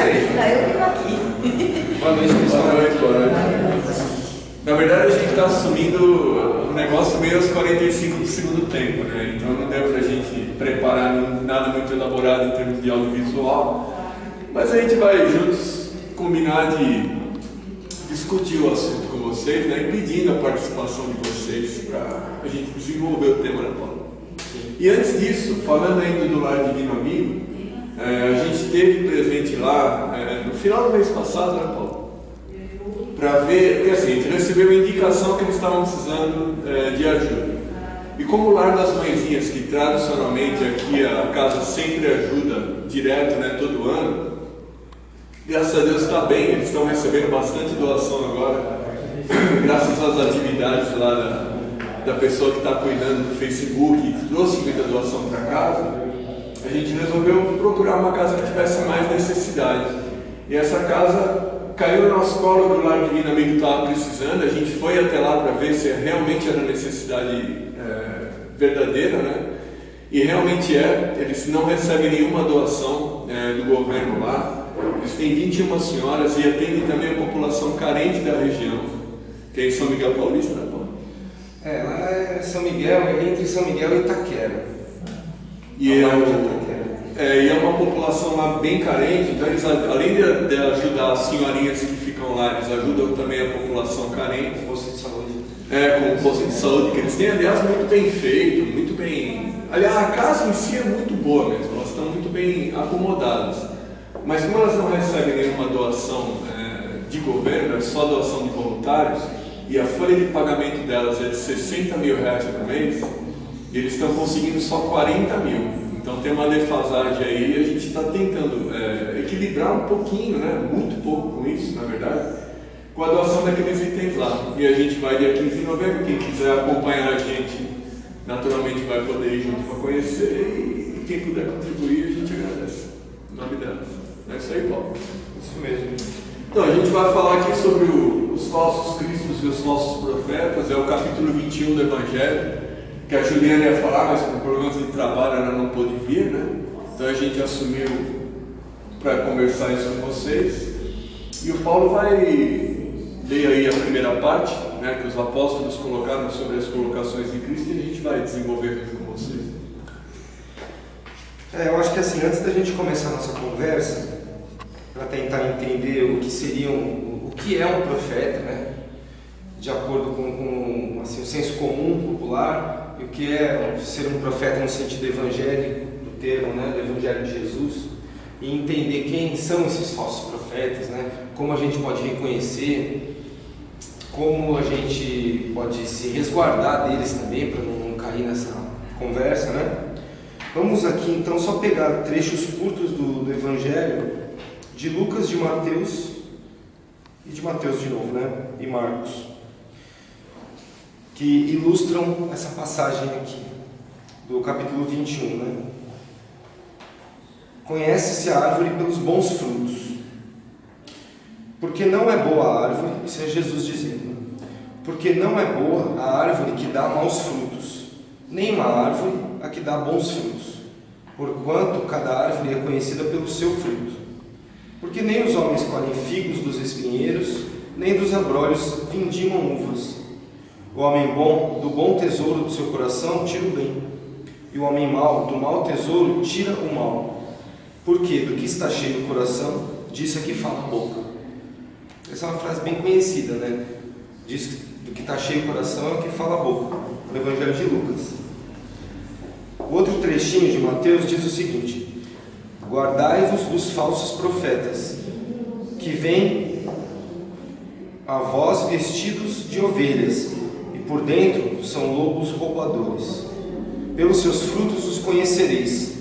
noite. Eu vivo aqui. Boa noite, pessoal. Boa noite. Na verdade, a gente está assumindo um negócio meio aos 45 do segundo tempo, né? Então não deu para a gente preparar nada muito elaborado em termos de audiovisual, mas a gente vai juntos combinar de discutir o assunto com vocês, né? E pedindo a participação de vocês para a gente desenvolver o tema, né, Paulo? E antes disso, falando ainda do Lar Divino Amigo, a gente teve presente lá no final do mês passado, né, Paulo? Para ver, porque assim, a gente recebeu a indicação que eles estavam precisando de ajuda. E como o Lar das Mãezinhas, que tradicionalmente aqui a casa sempre ajuda direto, né, todo ano, graças a Deus está bem, eles estão recebendo bastante doação agora, graças às atividades lá da pessoa que está cuidando do Facebook, que trouxe muita doação para casa. A gente resolveu procurar uma casa que tivesse mais necessidade. E essa casa caiu no nosso colo, que o Lar Divino Amigo estava precisando. A gente foi até lá para ver se realmente era necessidade verdadeira, né? E realmente eles não recebem nenhuma doação do governo lá. Eles têm 21 senhoras e atendem também a população carente da região, que é em São Miguel Paulista, né, Paulo? Lá é São Miguel, entre São Miguel e Itaquera. E é uma população lá bem carente, então eles, além de ajudar as senhorinhas que ficam lá, eles ajudam também a população carente. Posto de saúde. Com o posto de saúde que eles têm, aliás, muito bem feito, muito bem... Aliás, a casa em si é muito boa mesmo, elas estão muito bem acomodadas. Mas como elas não recebem nenhuma doação de governo, é só doação de voluntários, e a folha de pagamento delas é de 60 mil reais por mês, e eles estão conseguindo só 40 mil. Então tem uma defasagem aí e a gente está tentando equilibrar um pouquinho, né? Muito pouco com isso, na verdade, com a doação daqueles itens lá. E a gente vai dia 15 de novembro, quem quiser acompanhar a gente, naturalmente vai poder ir junto para conhecer, e quem puder contribuir, a gente agradece. Em nome delas. É isso aí, Paulo. Isso mesmo. Então, a gente vai falar aqui sobre os falsos cristos e os falsos profetas, é o capítulo 21 do Evangelho, que a Juliana ia falar, mas por problemas de trabalho ela não pôde vir, né? Então a gente assumiu para conversar isso com vocês. E o Paulo vai ler aí a primeira parte, né, que os apóstolos colocaram sobre as colocações de Cristo, e a gente vai desenvolver junto com vocês. Eu acho que assim, antes da gente começar a nossa conversa, para tentar entender o que é um profeta, né? De acordo com assim, o senso comum popular, e o que é ser um profeta no sentido evangélico do termo, né, do Evangelho de Jesus, e entender quem são esses falsos profetas, né, como a gente pode reconhecer, como a gente pode se resguardar deles também, para não cair nessa conversa, né? Vamos aqui então só pegar trechos curtos do Evangelho de Lucas, de Mateus, e de Mateus de novo, né, e Marcos, que ilustram essa passagem aqui, do capítulo 21, né? Conhece-se a árvore pelos bons frutos, porque não é boa a árvore, isso é Jesus dizendo, porque não é boa a árvore que dá maus frutos, nem má árvore a que dá bons frutos, porquanto cada árvore é conhecida pelo seu fruto. Porque nem os homens colhem figos dos espinheiros, nem dos abrolhos vindimam uvas. O homem bom, do bom tesouro do seu coração, tira o bem, e o homem mau, do mau tesouro, tira o mal. Porque do que está cheio o coração, disso é que fala a boca. Essa é uma frase bem conhecida, né? Diz que do que está cheio o coração é que fala a boca, no Evangelho de Lucas. O outro trechinho de Mateus diz o seguinte: guardai-vos dos falsos profetas, que vêm a vós vestidos de ovelhas, por dentro são lobos roubadores. Pelos seus frutos os conhecereis.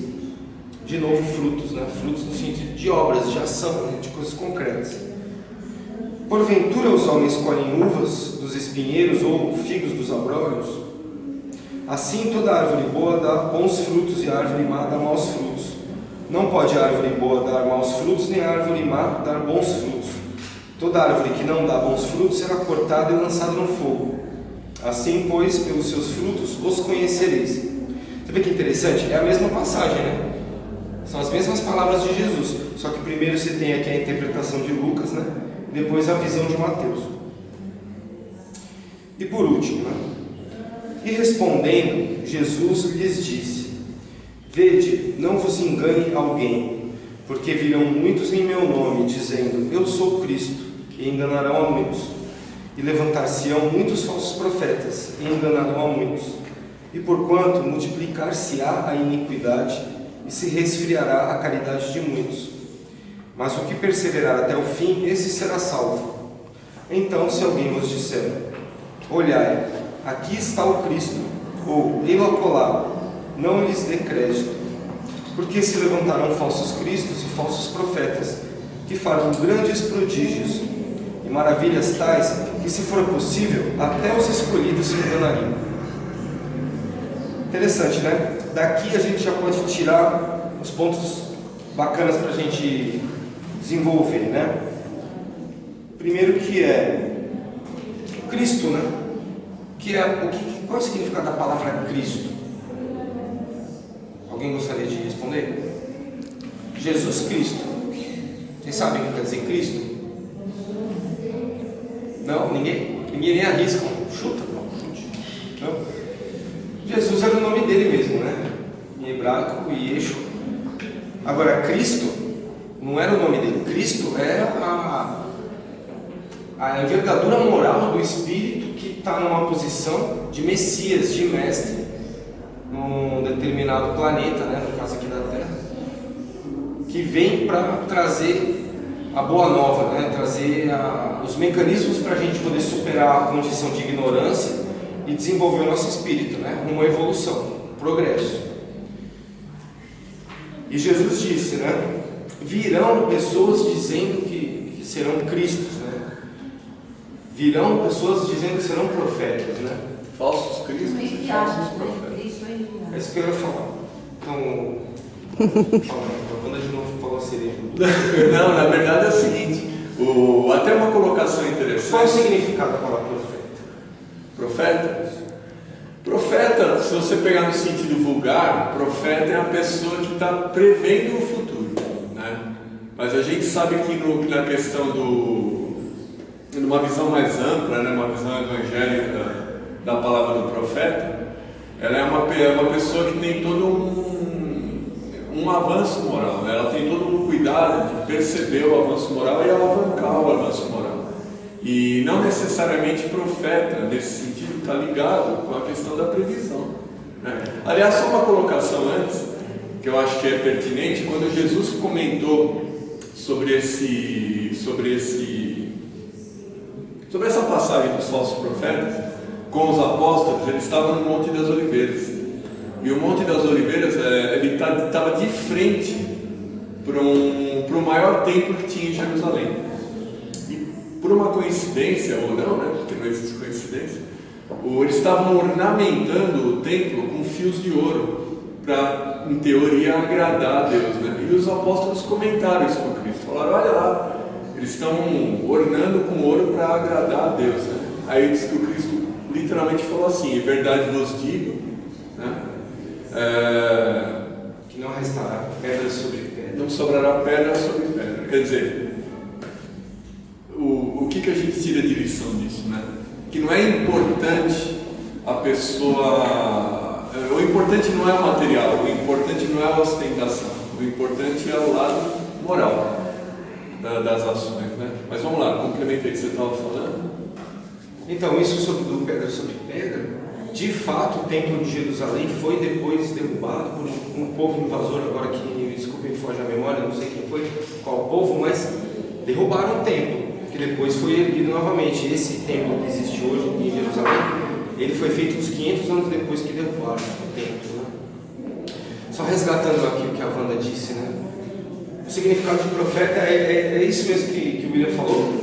De novo, frutos, né? Frutos no sentido de obras, de ação, né? De coisas concretas. Porventura os homens colhem uvas dos espinheiros ou figos dos abrolhos? Assim toda árvore boa dá bons frutos e a árvore má dá maus frutos. Não pode a árvore boa dar maus frutos, nem a árvore má dar bons frutos. Toda árvore que não dá bons frutos será cortada e lançada no fogo. Assim, pois, pelos seus frutos os conhecereis. Você vê que interessante? É a mesma passagem, né? São as mesmas palavras de Jesus, só que Primeiro você tem aqui a interpretação de Lucas, né? Depois a visão de Mateus. E por último, né? E respondendo, Jesus lhes disse: Vede, não vos engane alguém, porque virão muitos em meu nome, dizendo, eu sou Cristo, e enganarão a muitos. E levantar-se-ão muitos falsos profetas, e enganarão a muitos. E porquanto multiplicar-se-á a iniquidade, e se resfriará a caridade de muitos. Mas o que perseverar até o fim, esse será salvo. Então, se alguém vos disser, olhai, aqui está o Cristo, ou ele acolá, não lhes dê crédito, porque se levantarão falsos cristos e falsos profetas, que farão grandes prodígios e maravilhas tais, que se for possível, até os escolhidos se enganariam. Interessante, né? Daqui a gente já pode tirar os pontos bacanas para a gente desenvolver, né? Primeiro que é Cristo, né? Qual é o significado da palavra Cristo? Alguém gostaria de responder? Jesus Cristo. Vocês sabem o que quer dizer Cristo? Não? Ninguém? Ninguém nem arrisca. Chuta, não. Jesus era o nome dele mesmo, né? Em hebraico, Yeshua. Agora, Cristo não era o nome dele. Cristo era a envergadura moral do Espírito que está numa posição de Messias, de mestre, num determinado planeta, né? No caso aqui da Terra, que vem para trazer a boa nova, né? Trazer os mecanismos para a gente poder superar a condição de ignorância e desenvolver o nosso espírito, né? Uma evolução, progresso. E Jesus disse, né? Virão pessoas dizendo que serão Cristos, né? Virão pessoas dizendo que serão profetas, né? Falsos cristos e falsos profetas. É isso que eu ia falar. Então, a banda de novo falou cereja. Não, na verdade é o seguinte, até uma colocação interessante. Qual é o significado da palavra profeta? Profeta? Profeta, se você pegar no sentido vulgar, profeta é a pessoa que está prevendo o futuro, né? Mas a gente sabe que na questão numa visão mais ampla, né, uma visão evangélica da palavra do profeta, ela é uma pessoa que tem todo um avanço moral, né? Ela tem todo um cuidado de perceber o avanço moral e alavancar o avanço moral. E não necessariamente profeta, nesse sentido, está ligado com a questão da previsão, né? Aliás, só uma colocação antes, que eu acho que é pertinente, quando Jesus comentou sobre essa passagem dos falsos profetas, com os apóstolos, eles estavam no Monte das Oliveiras. E o Monte das Oliveiras, ele estava de frente para o maior templo que tinha em Jerusalém. E por uma coincidência, ou não, né, porque não existe coincidência, eles estavam ornamentando o templo com fios de ouro, para, em teoria, agradar a Deus, né? E os apóstolos comentaram isso com Cristo, falaram, olha lá, eles estão ornando com ouro para agradar a Deus, né? Aí diz que o Cristo literalmente falou assim, em verdade vos digo, né? Que não restará pedra sobre pedra. Não sobrará pedra sobre pedra. Quer dizer, o que a gente tira de lição disso, né? Que não é importante a pessoa... O importante não é o material, o importante não é a ostentação, o importante é o lado moral das ações, né? Mas vamos lá, complementei o que você estava falando. Então, isso do pedra sobre pedra, de fato, o templo de Jerusalém foi depois derrubado por um povo invasor, agora que, desculpem, foge a memória, não sei quem foi, qual povo, mas derrubaram o templo, que depois foi erguido novamente. Esse templo que existe hoje em Jerusalém, ele foi feito uns 500 anos depois que derrubaram o templo, né? Só resgatando aqui o que a Wanda disse, né? O significado de profeta é isso mesmo que o William falou,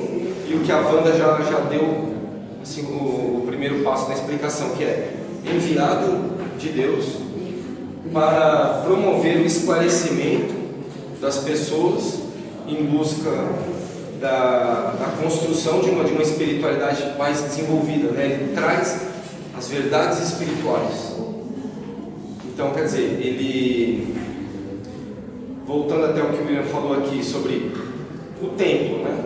e o que a Wanda já deu assim, o primeiro passo na explicação, que é enviado de Deus para promover o esclarecimento das pessoas em busca da construção de uma espiritualidade mais desenvolvida, né? Ele traz as verdades espirituais. Então, quer dizer, ele voltando até o que o William falou aqui sobre o templo, né?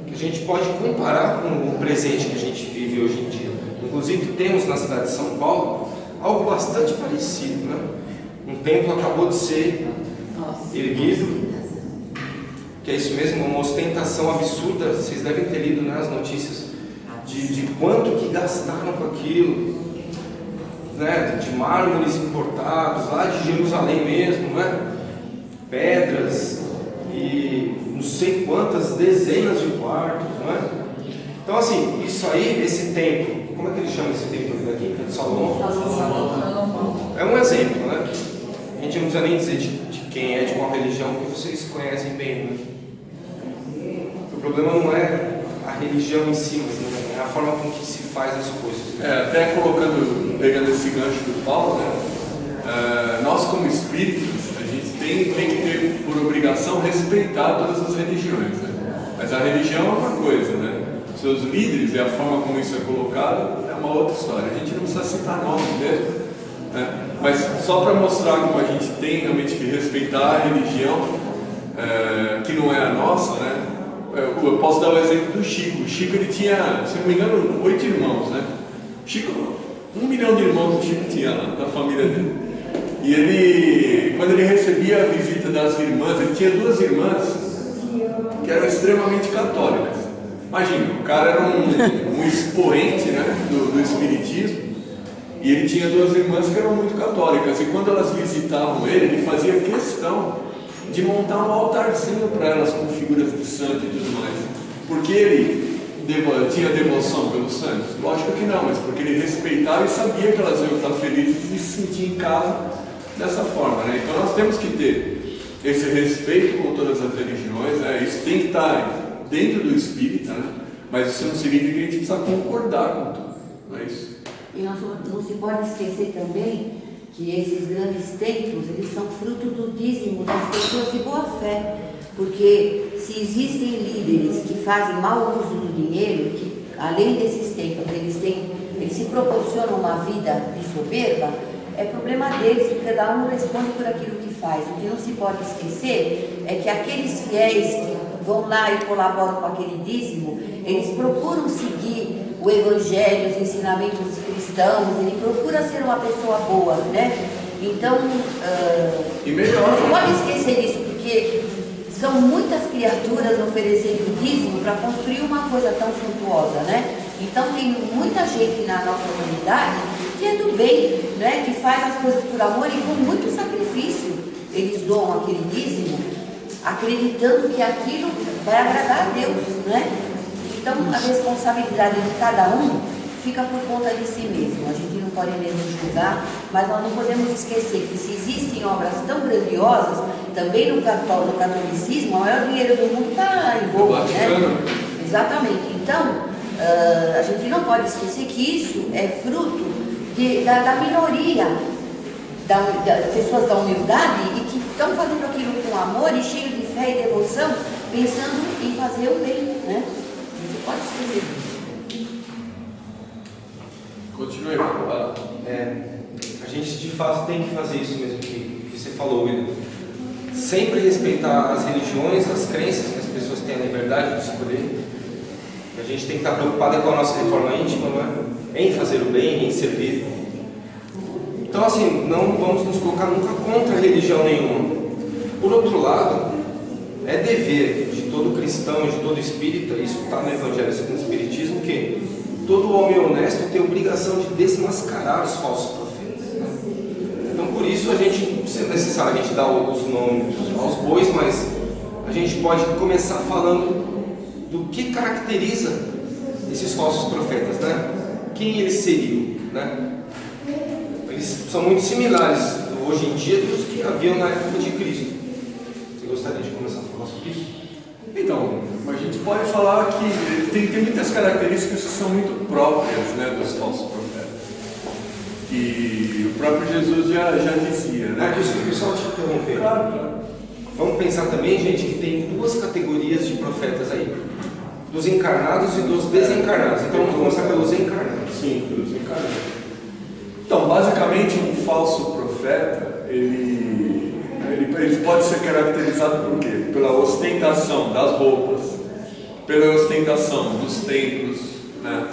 Que a gente pode comparar com o presente que a gente vive hoje em dia. Inclusive temos na cidade de São Paulo algo bastante parecido, né? Um templo acabou de ser erguido, que é isso mesmo, uma ostentação absurda. Vocês devem ter lido nas notícias de quanto que gastaram com aquilo, né? De mármores importados lá de Jerusalém mesmo, né? Pedras e não sei quantas dezenas de quartos, não é? Então assim, isso aí, esse templo, como é que ele chama esse templo daqui? De Salomão? É um exemplo, né? A gente não precisa nem dizer de quem é, de qual religião, porque vocês conhecem bem, né? O problema não é a religião em si, mas é a forma com que se faz as coisas, né? Até pegando esse gancho do Paulo, né? Nós como espíritos, a gente tem que ter por obrigação respeitar todas as religiões, né? Mas a religião é uma coisa, né? Seus líderes e a forma como isso é colocado é uma outra história. A gente não precisa citar nomes mesmo, né? Mas só para mostrar como a gente tem realmente que respeitar a religião que não é a nossa, né? Eu posso dar o exemplo do Chico. O Chico, ele tinha, se não me engano, 8 irmãos, né? Chico, 1 milhão de irmãos o Chico tinha lá, da família dele. E ele, quando ele recebia a visita das irmãs, ele tinha 2 irmãs que eram extremamente católicas. Imagina, o cara era um expoente, né, do espiritismo, e ele tinha 2 irmãs que eram muito católicas. E quando elas visitavam ele fazia questão de montar um altarzinho para elas com figuras de santo e tudo mais. Porque ele tinha devoção pelos santos? Lógico que não, mas porque ele respeitava e sabia que elas iam estar felizes e se sentir em casa dessa forma, né? Então nós temos que ter esse respeito com todas as religiões, né? Isso tem que estar dentro do espírita, né? Mas isso não significa que a gente precisa concordar com tudo, não é isso? E não se pode esquecer também que esses grandes templos, eles são fruto do dízimo das pessoas de boa fé, porque se existem líderes que fazem mau uso do dinheiro, que além desses templos eles se proporcionam uma vida de soberba, é problema deles, porque cada um responde por aquilo que faz. O que não se pode esquecer é que aqueles fiéis que vão lá e colaboram com aquele dízimo, eles procuram seguir o evangelho, os ensinamentos cristãos, ele procura ser uma pessoa boa, né? Então, e melhor, não pode esquecer disso, porque são muitas criaturas oferecendo dízimo para construir uma coisa tão suntuosa, né? Então tem muita gente na nossa humanidade que é do bem, né? Que faz as coisas por amor e com muito sacrifício. Eles doam aquele dízimo, acreditando que aquilo vai agradar a Deus, né? Então a responsabilidade de cada um fica por conta de si mesmo. A gente não pode mesmo julgar, mas nós não podemos esquecer que se existem obras tão grandiosas, também no catolicismo, o maior dinheiro do mundo está em Roma, né? Exatamente. Então, a gente não pode esquecer que isso é fruto da minoria, das pessoas da humildade e que estão fazendo aquilo com amor e cheio de fé e devoção, pensando em fazer o bem, né? Não pode esquecer disso. Continue. A gente de fato tem que fazer isso mesmo que você falou, William. Sempre respeitar as religiões, as crenças, que as pessoas têm a liberdade de escolher. A gente tem que estar preocupado com a nossa reforma íntima, não é? Em fazer o bem, em servir. Então, assim, não vamos nos colocar nunca contra religião nenhuma. Por outro lado, é dever de todo cristão e de todo espírita, isso está no Evangelho segundo o Espiritismo, que todo homem honesto tem a obrigação de desmascarar os falsos profetas, né? Então, por isso, a gente não precisa necessariamente dar os nomes aos bois, mas a gente pode começar falando do que caracteriza esses falsos profetas, né? Quem eles seriam, né? Eles são muito similares hoje em dia dos que haviam na época de Cristo. Você gostaria de começar a falar sobre isso? Então, a gente pode falar que tem muitas características que são muito próprias, né, dos falsos profetas. E o próprio Jesus já dizia, né? Marcos, só te interromper. Claro. Vamos pensar também, gente, que tem 2 categorias de profetas aí: dos encarnados e dos desencarnados. Então vamos começar pelos encarnados. Sim, pelos encarnados. Então, basicamente, um falso profeta, ele ele pode ser caracterizado por quê? Pela ostentação das roupas, pela ostentação dos templos, né?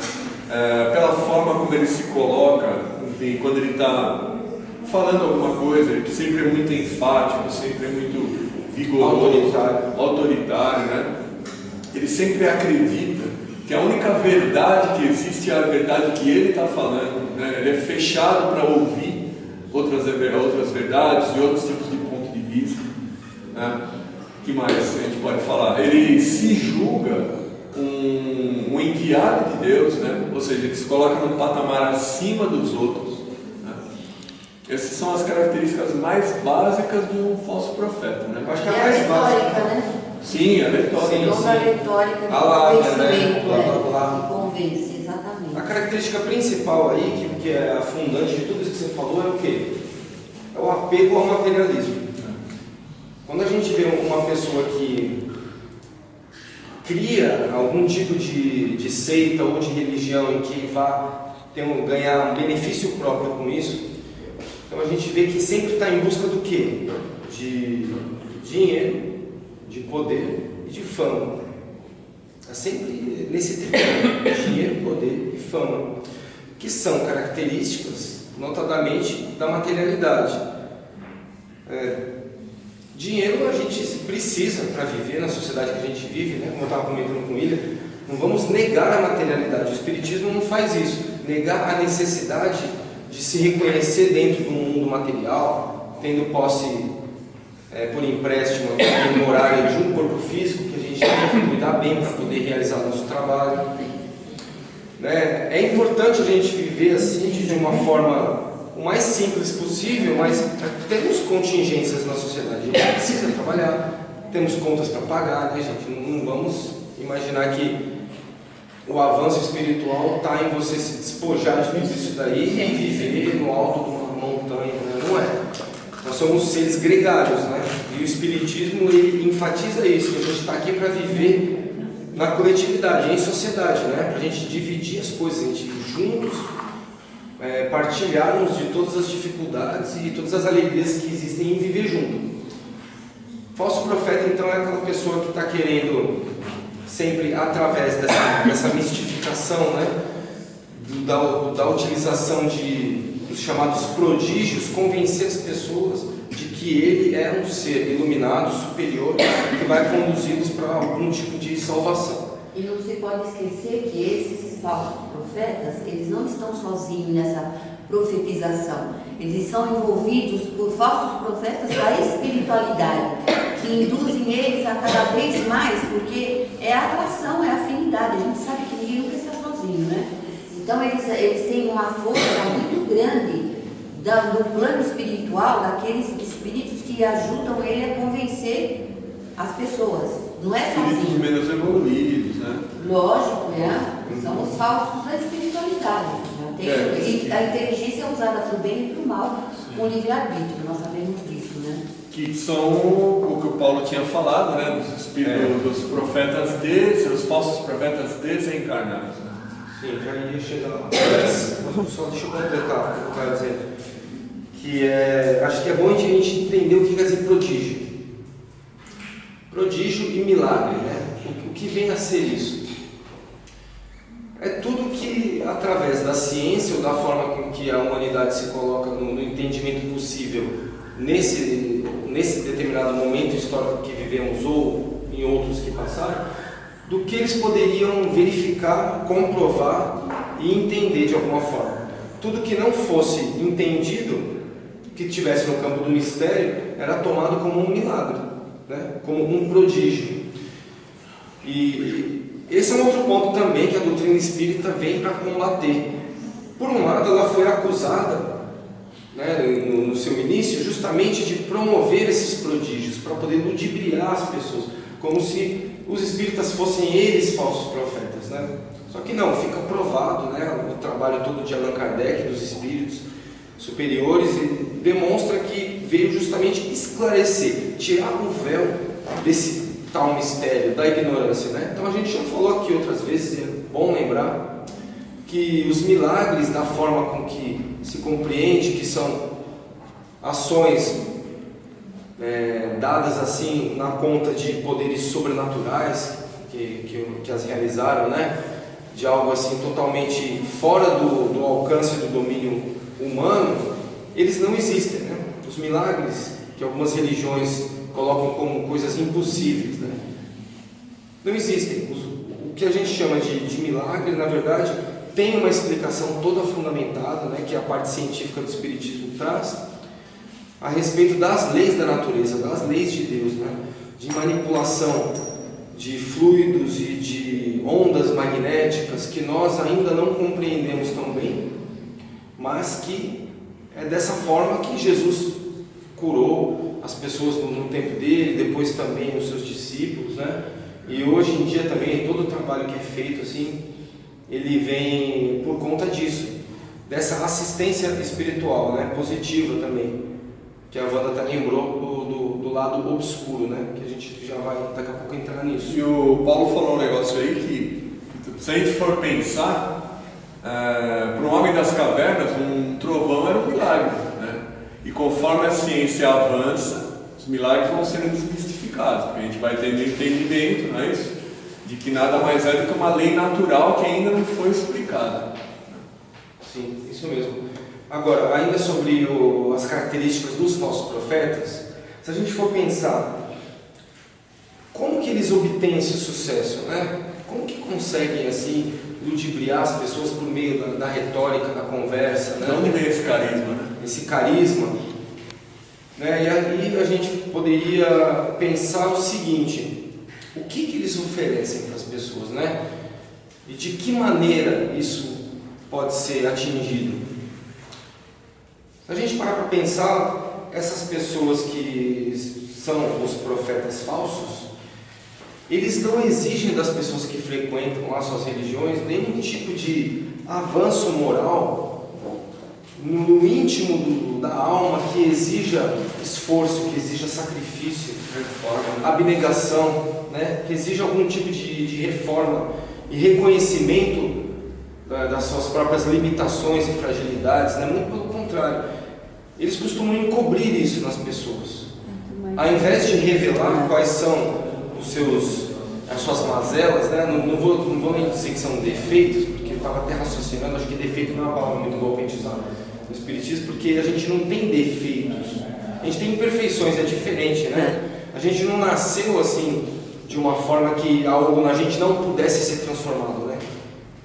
Pela forma como ele se coloca, enfim, quando ele está falando alguma coisa, ele sempre é muito enfático, sempre é muito vigoroso, autoritário, né? Ele sempre acredita que a única verdade que existe é a verdade que ele está falando, né? Ele é fechado para ouvir outras verdades e outros tipos de ponto de vista, né? O que mais a gente pode falar? Ele se julga um enviado de Deus, né? Ou seja, ele se coloca num patamar acima dos outros, né? Essas são as características mais básicas de um falso profeta, né? Acho que é a mais básica, né? Sim, a retórica. Toda a retórica de convencimento, né? Convence, exatamente. A característica principal aí, que é a fundante de tudo isso que você falou, é o quê? É o apego ao materialismo. Quando a gente vê uma pessoa que cria algum tipo de seita ou de religião em que vá ganhar um benefício próprio com isso, então a gente vê que sempre está em busca do quê? De dinheiro, de poder e de fama. É sempre nesse tripé: dinheiro, poder e fama, que são características, notadamente, da materialidade. Dinheiro a gente precisa para viver na sociedade que a gente vive, né? Como eu estava comentando com o William, não vamos negar a materialidade. O Espiritismo não faz isso, negar a necessidade de se reconhecer dentro do mundo material, tendo posse por empréstimo temporário de um corpo físico que a gente tem que cuidar bem para poder realizar nosso trabalho, né? É importante a gente viver assim de uma forma o mais simples possível, mas temos contingências na sociedade, a gente precisa trabalhar, temos contas para pagar, né, gente? Não vamos imaginar que o avanço espiritual está em você se despojar de tudo isso daí e viver no alto de uma montanha, né? Não é. Nós somos seres gregários, né? E o Espiritismo ele enfatiza isso, que a gente está aqui para viver na coletividade, em sociedade, né? Para a gente dividir as coisas, a gente juntos partilharmos de todas as dificuldades e todas as alegrias que existem em viver junto. Falso profeta, então, é aquela pessoa que está querendo sempre, através dessa mistificação, né, da utilização dos chamados prodígios, convencer as pessoas de que ele é um ser iluminado, superior, que vai conduzi-los para algum tipo de salvação. E não se pode esquecer que esses falsos profetas, eles não estão sozinhos nessa profetização. Eles são envolvidos por falsos profetas da espiritualidade, que induzem eles a cada vez mais, porque é a atração, é a afinidade. A gente sabe que ninguém nunca está sozinho, né? Então eles têm uma força muito grande do plano espiritual, daqueles espíritos que ajudam ele a convencer as pessoas. Não é sozinho. Espíritos menos evoluídos, né? Lógico, né? São os falsos da espiritualidade. Né? E a inteligência é usada para o bem e para o mal, com livre-arbítrio, nós sabemos disso, né? Que são o que o Paulo tinha falado, né? Dos espíritos, dos profetas os falsos profetas desencarnados. Né? Sim, já ia chegar lá. Só deixa eu completar o que eu estava dizendo. Acho que é bom a gente entender o que quer dizer prodígio. Prodígio e milagre, né? O que vem a ser isso? É tudo que, através da ciência ou da forma com que a humanidade se coloca no entendimento possível nesse determinado momento histórico que vivemos ou em outros que passaram, do que eles poderiam verificar, comprovar e entender de alguma forma. Tudo que não fosse entendido, que estivesse no campo do mistério, era tomado como um milagre, né? Como um prodígio. E esse é um outro ponto também que a doutrina espírita vem para combater. Por um lado, ela foi acusada, né, no seu início, justamente de promover esses prodígios, para poder ludibriar as pessoas, como se os espíritas fossem eles falsos profetas, né? Só que não, fica provado, né, o trabalho todo de Allan Kardec, dos espíritos superiores, e demonstra que veio justamente esclarecer, tirar o véu desse tal mistério da ignorância, né? Então a gente já falou aqui outras vezes, é bom lembrar que os milagres, da forma com que se compreende, que são ações dadas assim na conta de poderes sobrenaturais que as realizaram, né? De algo assim totalmente fora do alcance do domínio humano, eles não existem, né? Os milagres que algumas religiões colocam como coisas impossíveis, né? Não existem. O que a gente chama de milagre, na verdade, tem uma explicação toda fundamentada, né? Que a parte científica do Espiritismo traz, a respeito das leis da natureza, das leis de Deus, né? De manipulação de fluidos e de ondas magnéticas que nós ainda não compreendemos tão bem, mas que é dessa forma que Jesus curou as pessoas no tempo dele, depois também os seus discípulos, né? E hoje em dia também todo o trabalho que é feito assim, ele vem por conta disso, dessa assistência espiritual, né? Positiva também, que a Wanda até lembrou do lado obscuro, né? Que a gente já vai daqui a pouco entrar nisso. E o Paulo falou um negócio aí que, se a gente for pensar, para o homem das cavernas, um trovão era um milagre, né? E conforme a ciência avança, os milagres vão sendo desmistificados, porque a gente vai tendo entendimento, não é isso? De que nada mais é do que uma lei natural que ainda não foi explicada. Sim, isso mesmo. Agora, ainda sobre as características dos falsos profetas, se a gente for pensar, como que eles obtêm esse sucesso, né? Como que conseguem, assim, ludibriar as pessoas por meio da retórica, da conversa, né? De onde vem esse carisma, né? Esse carisma, né? E aí a gente poderia pensar o seguinte, o que eles oferecem para as pessoas, né? E de que maneira isso pode ser atingido? Se a gente parar para pensar, essas pessoas que são os profetas falsos, eles não exigem das pessoas que frequentam lá suas religiões nenhum tipo de avanço moral no íntimo da alma que exija esforço, que exija sacrifício, reforma, abnegação, né? Que exija algum tipo de reforma e reconhecimento das suas próprias limitações e fragilidades, né? Muito pelo contrário. Eles costumam encobrir isso nas pessoas. Ao invés de revelar quais são as suas mazelas, né? Não vou nem dizer que são defeitos, porque eu estava até raciocinando, acho que defeito não é uma palavra muito boa para a gente usar no Espiritismo, porque a gente não tem defeitos, a gente tem imperfeições, é diferente, né? A gente não nasceu assim, de uma forma que algo na gente não pudesse ser transformado, né?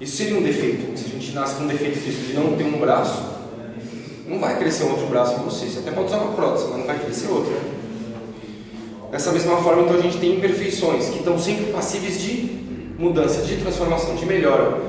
Isso seria um defeito. Se a gente nasce com um defeito físico de não ter um braço, não vai crescer outro braço em você. Você até pode usar uma prótese, mas não vai crescer outro, né? Dessa mesma forma, então, a gente tem imperfeições que estão sempre passíveis de mudança, de transformação, de melhora.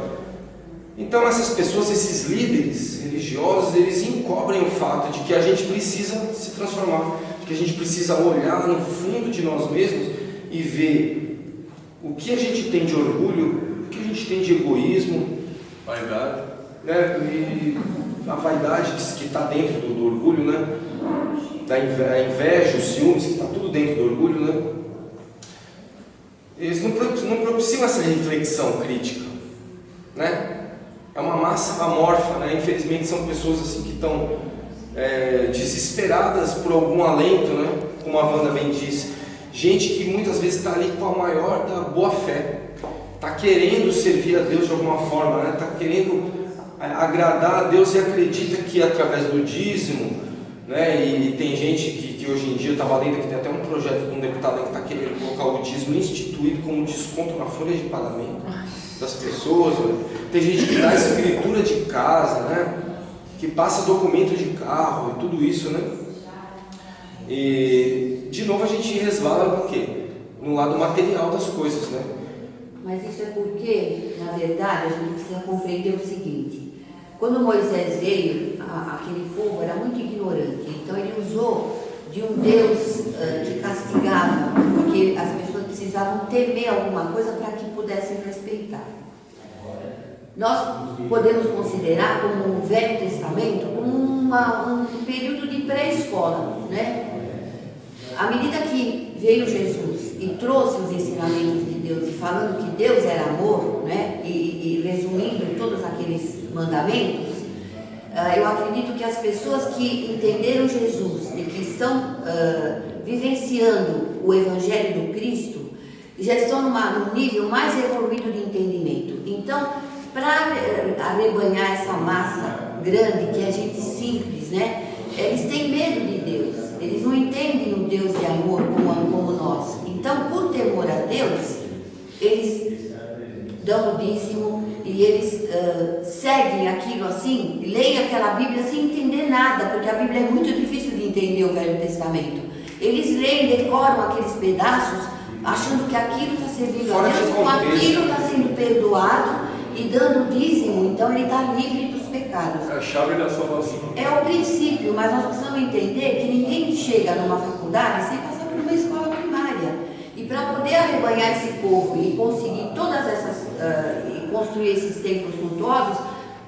Então, essas pessoas, esses líderes religiosos, eles encobrem o fato de que a gente precisa se transformar, de que a gente precisa olhar no fundo de nós mesmos e ver o que a gente tem de orgulho, o que a gente tem de egoísmo, vaidade, né? E a vaidade que está dentro do orgulho, né? Da inveja, os ciúmes, que está tudo dentro do orgulho, né? Eles não propiciam essa reflexão crítica, né? É uma massa amorfa, né? Infelizmente são pessoas assim que estão desesperadas por algum alento, né? Como a Wanda bem disse, gente que muitas vezes está ali com a maior da boa fé, está querendo servir a Deus de alguma forma, né? Está querendo agradar a Deus e acredita que através do dízimo, né? E tem gente que hoje em dia está valendo, que tem até um projeto de um deputado que está querendo colocar o dízimo instituído como desconto na folha de pagamento das pessoas. Tem gente que dá escritura de casa, né? Que passa documento de carro e tudo isso, né? E de novo a gente resvala no quê? No lado material das coisas, né? Mas isso é porque, na verdade, a gente precisa compreender o seguinte: quando Moisés veio, aquele povo era muito ignorante, então ele usou de um Deus que castigava, porque as pessoas precisavam temer alguma coisa para que pudessem respeitar. Nós podemos considerar como o Velho Testamento um período de pré-escola, né? À medida que veio Jesus e trouxe os ensinamentos de Deus, e falando que Deus era amor, né? E resumindo todos aqueles mandamentos, eu acredito que as pessoas que entenderam Jesus e que estão vivenciando o Evangelho do Cristo, já estão num nível mais evoluído de entendimento. Então, para arrebanhar essa massa grande, que é gente simples, né? Eles têm medo de Deus, eles não entendem o Deus de amor como nós. Então, por temor a Deus, eles dão o dízimo e eles seguem aquilo assim, leem aquela Bíblia sem entender nada, porque a Bíblia é muito difícil de entender, o Velho Testamento. Eles leem, decoram aqueles pedaços, achando que aquilo está servindo a Deus, com aquilo está sendo perdoado e dando dízimo, então ele está livre dos pecados. É a chave da salvação. É o princípio, mas nós precisamos entender que ninguém chega numa faculdade sem passar por uma escola primária. E para poder arrebanhar esse povo e conseguir todas essas, e construir esses templos suntuosos,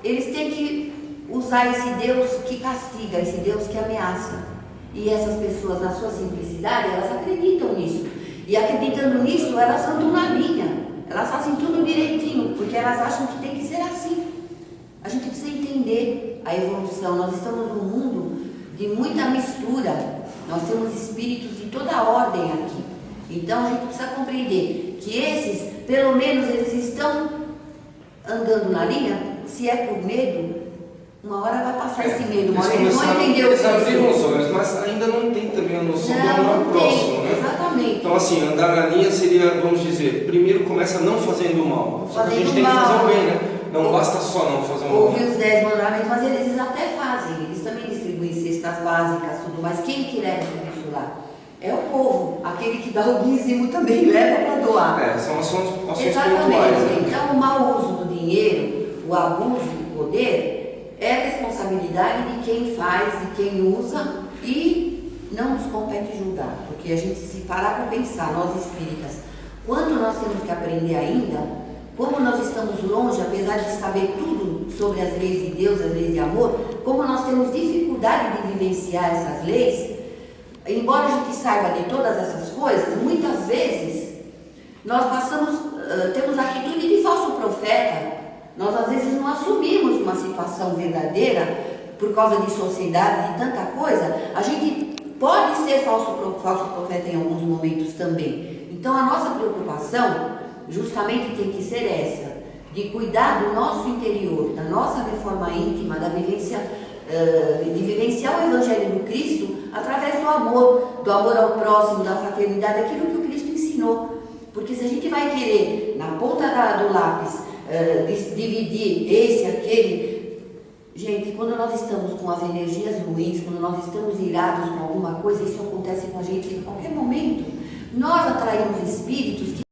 eles têm que usar esse Deus que castiga, esse Deus que ameaça. E essas pessoas, na sua simplicidade, elas acreditam nisso. E acreditando nisso, elas andam na linha. Elas fazem tudo direitinho, porque elas acham que tem que ser assim. A gente precisa entender a evolução. Nós estamos num mundo de muita mistura. Nós temos espíritos de toda ordem aqui. Então a gente precisa compreender que esses, pelo menos, eles estão andando na linha. Se é por medo, uma hora vai passar esse medo, uma hora eles vão entender o que eles abriram os olhos, mas ainda não tem também a noção do amor próximo, né? Exatamente. Então assim, andar na linha seria, vamos dizer, primeiro começa não fazendo o mal. Só que a gente tem que mal. fazer o bem, né? Não basta só não fazer o mal. Ouvir os 10 mandamentos, mas eles até fazem, eles também distribuem cestas básicas, tudo, mas quem que leva tudo isso lá? É o povo, aquele que dá o dízimo também leva para doar. São ações pontuais. Exatamente. Né? Então o mau uso do dinheiro, o abuso do poder, é responsabilidade de quem faz, de quem usa, e não nos compete julgar, porque a gente, se parar para pensar, nós espíritas, quanto nós temos que aprender ainda, como nós estamos longe, apesar de saber tudo sobre as leis de Deus, as leis de amor, como nós temos dificuldade de vivenciar essas leis, embora a gente saiba de todas essas coisas, muitas vezes nós temos a atitude de falso profeta. Nós às vezes não assumimos uma situação verdadeira por causa de sociedade, de tanta coisa. A gente pode ser falso profeta em alguns momentos também. Então a nossa preocupação justamente tem que ser essa, de cuidar do nosso interior, da nossa reforma íntima, da vivência, de vivenciar o Evangelho do Cristo através do amor ao próximo, da fraternidade, aquilo que o Cristo ensinou. Porque se a gente vai querer, na ponta do lápis, dividir esse, aquele. Gente, quando nós estamos com as energias ruins, quando nós estamos irados com alguma coisa, isso acontece com a gente em qualquer momento. Nós atraímos espíritos que